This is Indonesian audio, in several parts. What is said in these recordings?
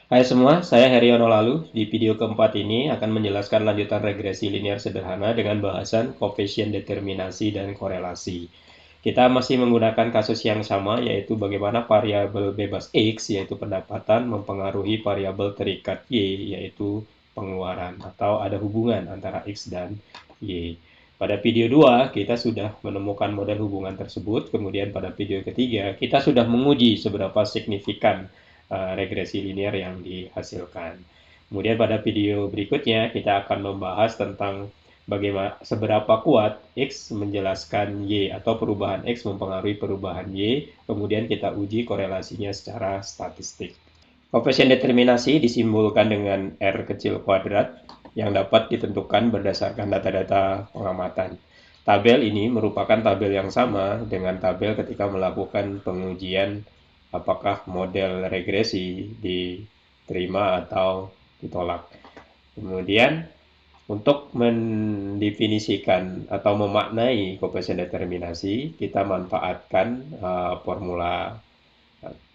Hai semua, saya Heriono Lalu. Di video keempat ini akan menjelaskan lanjutan regresi linear sederhana dengan bahasan koefisien determinasi dan korelasi. Kita masih menggunakan kasus yang sama, yaitu bagaimana variabel bebas X, yaitu pendapatan, mempengaruhi variabel terikat Y, yaitu pengeluaran, atau ada hubungan antara X dan Y. Pada video 2, kita sudah menemukan model hubungan tersebut. Kemudian pada video ketiga, kita sudah menguji seberapa signifikan regresi linear yang dihasilkan. Kemudian pada video berikutnya kita akan membahas tentang bagaimana seberapa kuat X menjelaskan Y atau perubahan X mempengaruhi perubahan Y. Kemudian kita uji korelasinya secara statistik. Koefisien determinasi disimbolkan dengan R kecil kuadrat yang dapat ditentukan berdasarkan data-data pengamatan. Tabel ini merupakan tabel yang sama dengan tabel ketika melakukan pengujian apakah model regresi diterima atau ditolak. Kemudian untuk mendefinisikan atau memaknai koefisien determinasi, kita manfaatkan formula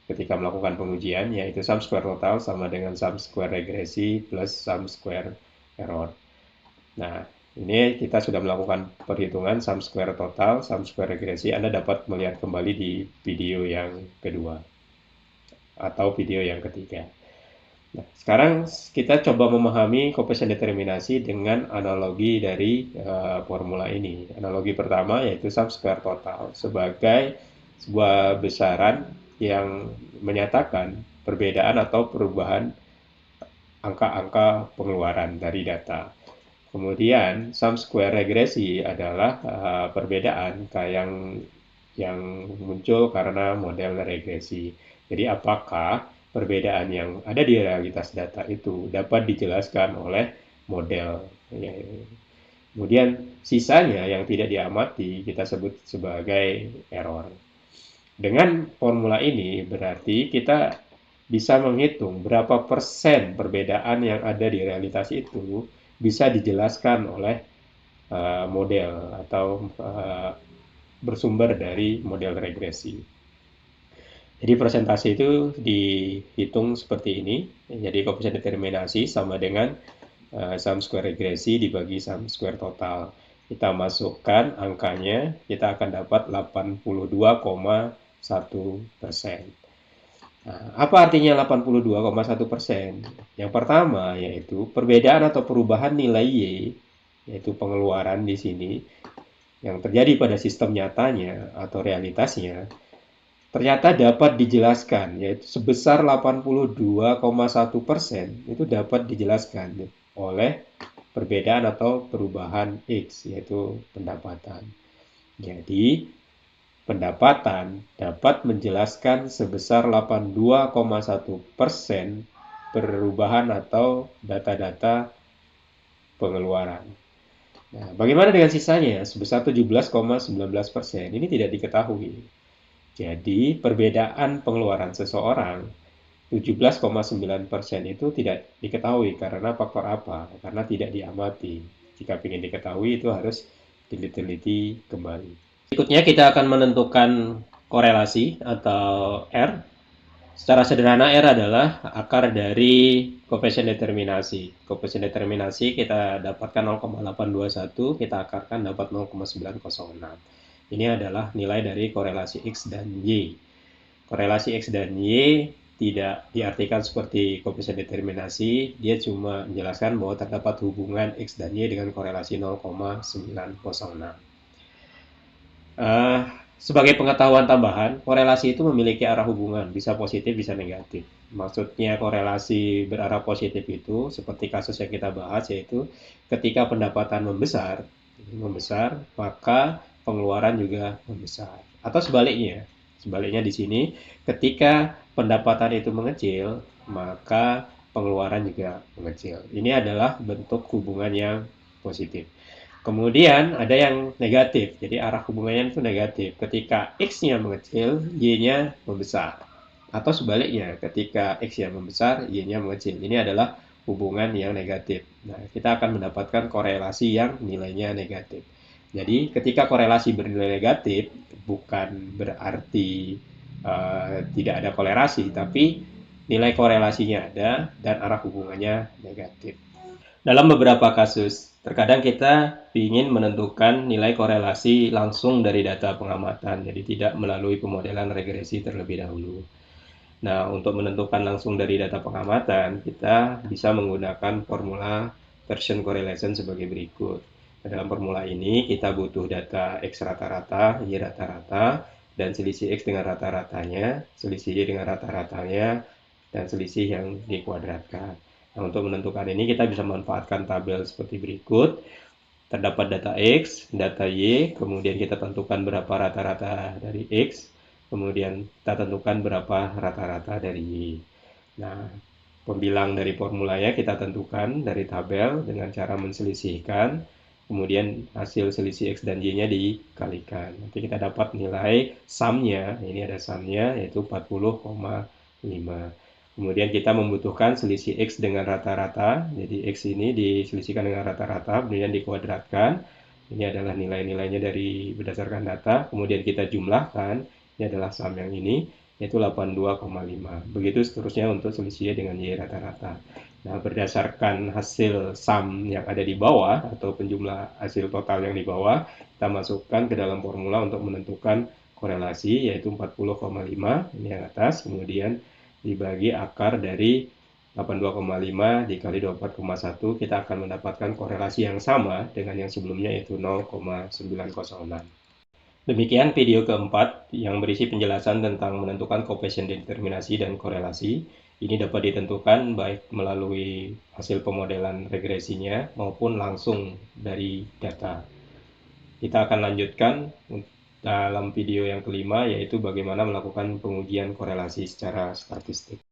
ketika melakukan pengujian, yaitu sum square total sama dengan sum square regresi plus sum square error. Nah, ini kita sudah melakukan perhitungan sum square total, sum square regresi. Anda dapat melihat kembali di video yang kedua atau video yang ketiga. Nah, sekarang kita coba memahami koefisien determinasi dengan analogi dari formula ini. Analogi pertama yaitu sum square total sebagai sebuah besaran yang menyatakan perbedaan atau perubahan angka-angka pengeluaran dari data. Kemudian sum square regresi adalah perbedaan yang muncul karena model regresi. Jadi apakah perbedaan yang ada di realitas data itu dapat dijelaskan oleh model. Kemudian sisanya yang tidak diamati kita sebut sebagai error. Dengan formula ini berarti kita bisa menghitung berapa persen perbedaan yang ada di realitas itu bisa dijelaskan oleh model atau bersumber dari model regresi. Jadi persentase itu dihitung seperti ini. Jadi koefisien determinasi sama dengan sum square regresi dibagi sum square total. Kita masukkan angkanya, kita akan dapat 82,1%. Nah, apa artinya 82,1%? Yang pertama yaitu perbedaan atau perubahan nilai Y, yaitu pengeluaran di sini, yang terjadi pada sistem nyatanya atau realitasnya, ternyata dapat dijelaskan, yaitu sebesar 82,1% itu dapat dijelaskan oleh perbedaan atau perubahan X, yaitu pendapatan. Jadi, pendapatan dapat menjelaskan sebesar 82,1% perubahan atau data-data pengeluaran. Nah, bagaimana dengan sisanya? Sebesar 17,19%. Ini tidak diketahui. Jadi, perbedaan pengeluaran seseorang 17,9% itu tidak diketahui karena faktor apa? Karena tidak diamati. Jika ingin diketahui itu harus diteliti kembali. Berikutnya kita akan menentukan korelasi atau R. Secara sederhana R adalah akar dari koefisien determinasi. Koefisien determinasi kita dapatkan 0,821, kita akarkan dapat 0,906. Ini adalah nilai dari korelasi X dan Y. Korelasi X dan Y tidak diartikan seperti koefisien determinasi, dia cuma menjelaskan bahwa terdapat hubungan X dan Y dengan korelasi 0,906. Sebagai pengetahuan tambahan, korelasi itu memiliki arah hubungan, bisa positif, bisa negatif. Maksudnya korelasi berarah positif itu, seperti kasus yang kita bahas, yaitu ketika pendapatan membesar, maka pengeluaran juga membesar. Atau sebaliknya di sini, ketika pendapatan itu mengecil, maka pengeluaran juga mengecil. Ini adalah bentuk hubungan yang positif. Kemudian ada yang negatif, jadi arah hubungannya itu negatif. Ketika X-nya mengecil, Y-nya membesar. Atau sebaliknya, ketika X-nya membesar, Y-nya mengecil. Ini adalah hubungan yang negatif. Nah, kita akan mendapatkan korelasi yang nilainya negatif. Jadi, ketika korelasi bernilai negatif, bukan berarti tidak ada korelasi, tapi nilai korelasinya ada, dan arah hubungannya negatif. Dalam beberapa kasus, terkadang kita ingin menentukan nilai korelasi langsung dari data pengamatan, jadi tidak melalui pemodelan regresi terlebih dahulu. Nah, untuk menentukan langsung dari data pengamatan, kita bisa menggunakan formula Pearson correlation sebagai berikut. Nah, dalam formula ini, kita butuh data X rata-rata, Y rata-rata, dan selisih X dengan rata-ratanya, selisih Y dengan rata-ratanya, dan selisih yang dikuadratkan. Nah, untuk menentukan ini, kita bisa memanfaatkan tabel seperti berikut. Terdapat data X, data Y, kemudian kita tentukan berapa rata-rata dari X, kemudian kita tentukan berapa rata-rata dari Y. Nah, pembilang dari formulanya kita tentukan dari tabel dengan cara menselisihkan, kemudian hasil selisih X dan Y-nya dikalikan. Nanti kita dapat nilai sumnya, ini ada sumnya yaitu 40,5. Kemudian kita membutuhkan selisih X dengan rata-rata, jadi X ini diselisihkan dengan rata-rata, kemudian dikuadratkan. Ini adalah nilai-nilainya dari berdasarkan data, kemudian kita jumlahkan, ini adalah sum yang ini, yaitu 82,5. Begitu seterusnya untuk selisihnya dengan Y rata-rata. Nah, berdasarkan hasil sum yang ada di bawah, atau penjumlah hasil total yang di bawah, kita masukkan ke dalam formula untuk menentukan korelasi, yaitu 40,5, ini yang atas, kemudian dibagi akar dari 82,5 dikali 24,1, kita akan mendapatkan korelasi yang sama dengan yang sebelumnya, yaitu 0,906. Demikian video keempat yang berisi penjelasan tentang menentukan koefisien determinasi dan korelasi. Ini dapat ditentukan baik melalui hasil pemodelan regresinya maupun langsung dari data. Kita akan lanjutkan dalam video yang kelima, yaitu bagaimana melakukan pengujian korelasi secara statistik.